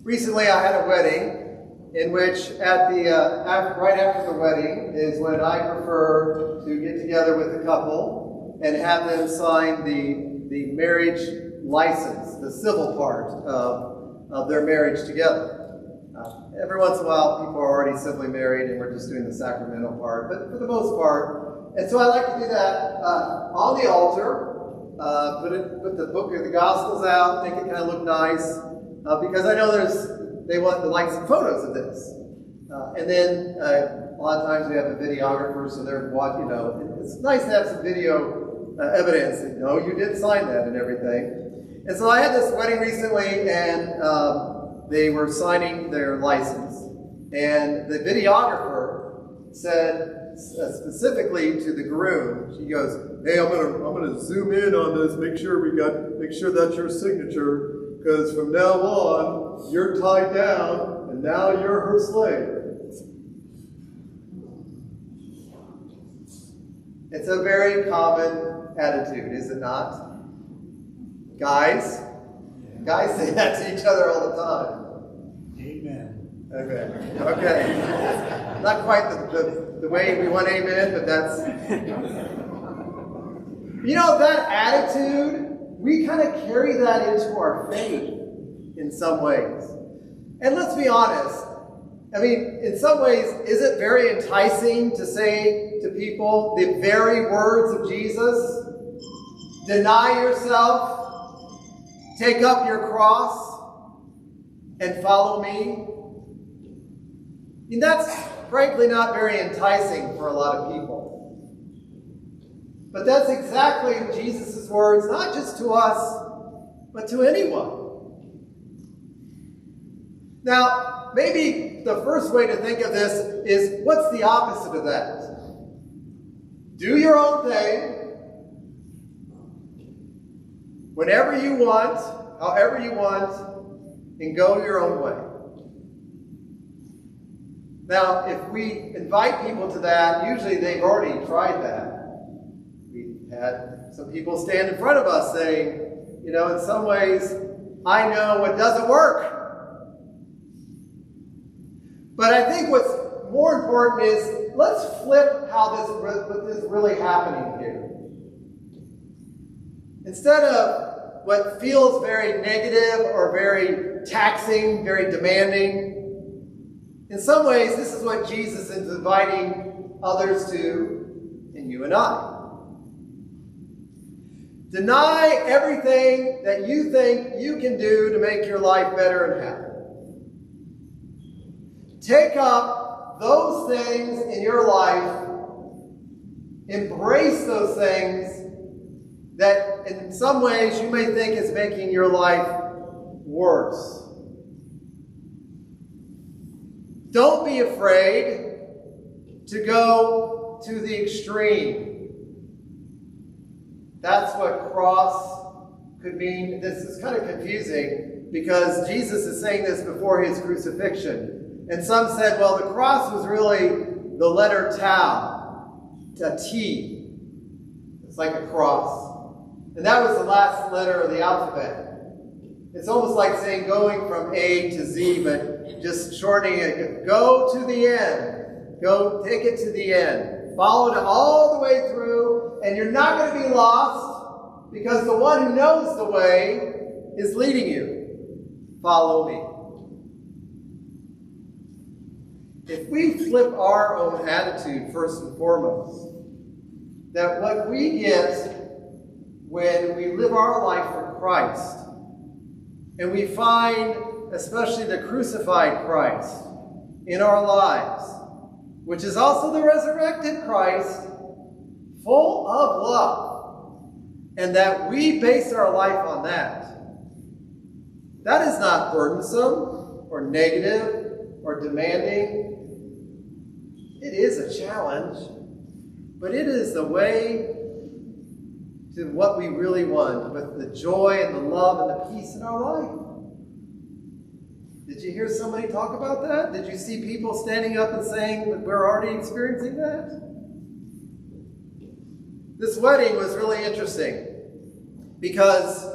Recently, I had a wedding in which, right after the wedding, is when I prefer to get together with the couple and have them sign the marriage license, the civil part of their marriage together. Every once in a while, people are already civilly married, and we're just doing the sacramental part. But for the most part, and so I like to do that on the altar. Put the book of the Gospels out, make it kind of look nice. Because I know they want to like some photos of this. And then a lot of times we have a videographer, so they're watching, it's nice to have some video evidence that, you did sign that and everything. And so I had this wedding recently, and they were signing their license. And the videographer said specifically to the groom, she goes, "Hey, I'm gonna zoom in on this, make sure that's your signature. Because from now on, you're tied down, and now you're her slave." It's a very common attitude, is it not? Guys say that to each other all the time. Amen. Okay. Not quite the way we want amen, but that's... that attitude... We kind of carry that into our faith in some ways. And let's be honest. I mean, in some ways, is it very enticing to say to people the very words of Jesus? Deny yourself, take up your cross, and follow me. I mean, that's frankly not very enticing for a lot of people. But that's exactly Jesus' words, not just to us, but to anyone. Now, maybe the first way to think of this is, what's the opposite of that? Do your own thing, whenever you want, however you want, and go your own way. Now, if we invite people to that, usually they've already tried that. Had some people stand in front of us saying, in some ways, I know what doesn't work. But I think what's more important is, let's flip what is really happening here. Instead of what feels very negative or very taxing, very demanding, in some ways, this is what Jesus is inviting others to, and you and I. Deny everything that you think you can do to make your life better and happy. Take up those things in your life. Embrace those things that in some ways you may think is making your life worse. Don't be afraid to go to the extreme. That's what cross could mean. This is kind of confusing because Jesus is saying this before his crucifixion. And some said, well, the cross was really the letter tau, a T. It's like a cross. And that was the last letter of the alphabet. It's almost like saying going from A to Z, but just shortening it. Go to the end. Go take it to the end. Follow it all the way through. And you're not going to be lost because the one who knows the way is leading you. Follow me. If we flip our own attitude first and foremost, that what we get when we live our life for Christ, and we find especially the crucified Christ in our lives, which is also the resurrected Christ, full of love, and that we base our life on that. That is not burdensome or negative or demanding. It is a challenge, but it is the way to what we really want, with the joy and the love and the peace in our life. Did you hear somebody talk about that? Did you see people standing up and saying that we're already experiencing that? This wedding was really interesting because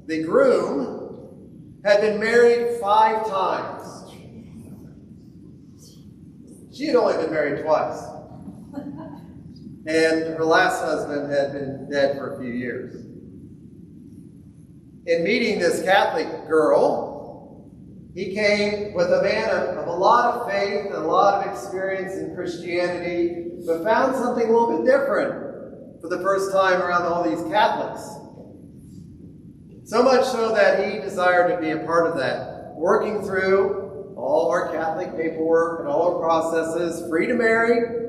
the groom had been married 5 times. She had only been married twice. And her last husband had been dead for a few years. In meeting this Catholic girl, he came with a man of a lot of faith and a lot of experience in Christianity, but found something a little bit different for the first time around all these Catholics. So much so that he desired to be a part of that, working through all our Catholic paperwork and all our processes, free to marry.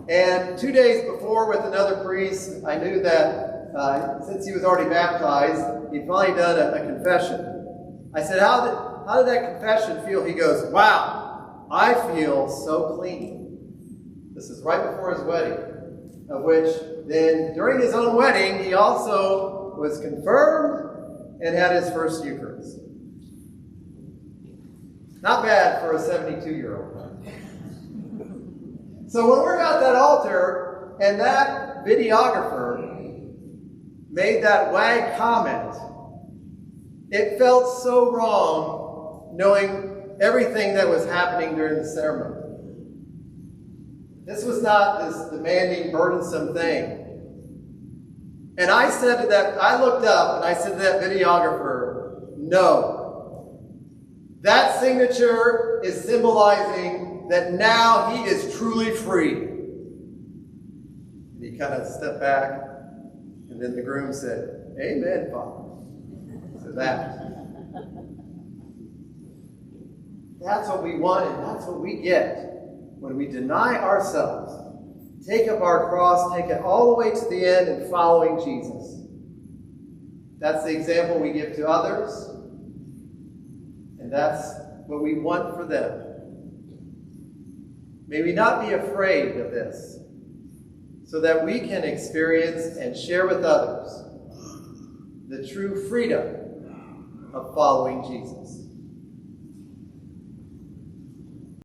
And 2 days before, with another priest, I knew that since he was already baptized, he'd finally done a confession. I said, how did that confession feel? He goes, wow, I feel so clean. This is right before his wedding, of which then during his own wedding, he also was confirmed and had his first Eucharist. Not bad for a 72-year-old. So when we're at that altar and that videographer made that wag comment, it felt so wrong knowing everything that was happening during the ceremony. This was not this demanding, burdensome thing. And I looked up and I said to that videographer, no. That signature is symbolizing that now he is truly free. And he kind of stepped back, and then the groom said, amen, Father. So that's what we want, and that's what we get when we deny ourselves, take up our cross, take it all the way to the end, and following Jesus. That's the example we give to others, and that's what we want for them. May we not be afraid of this, so that we can experience and share with others the true freedom of following Jesus.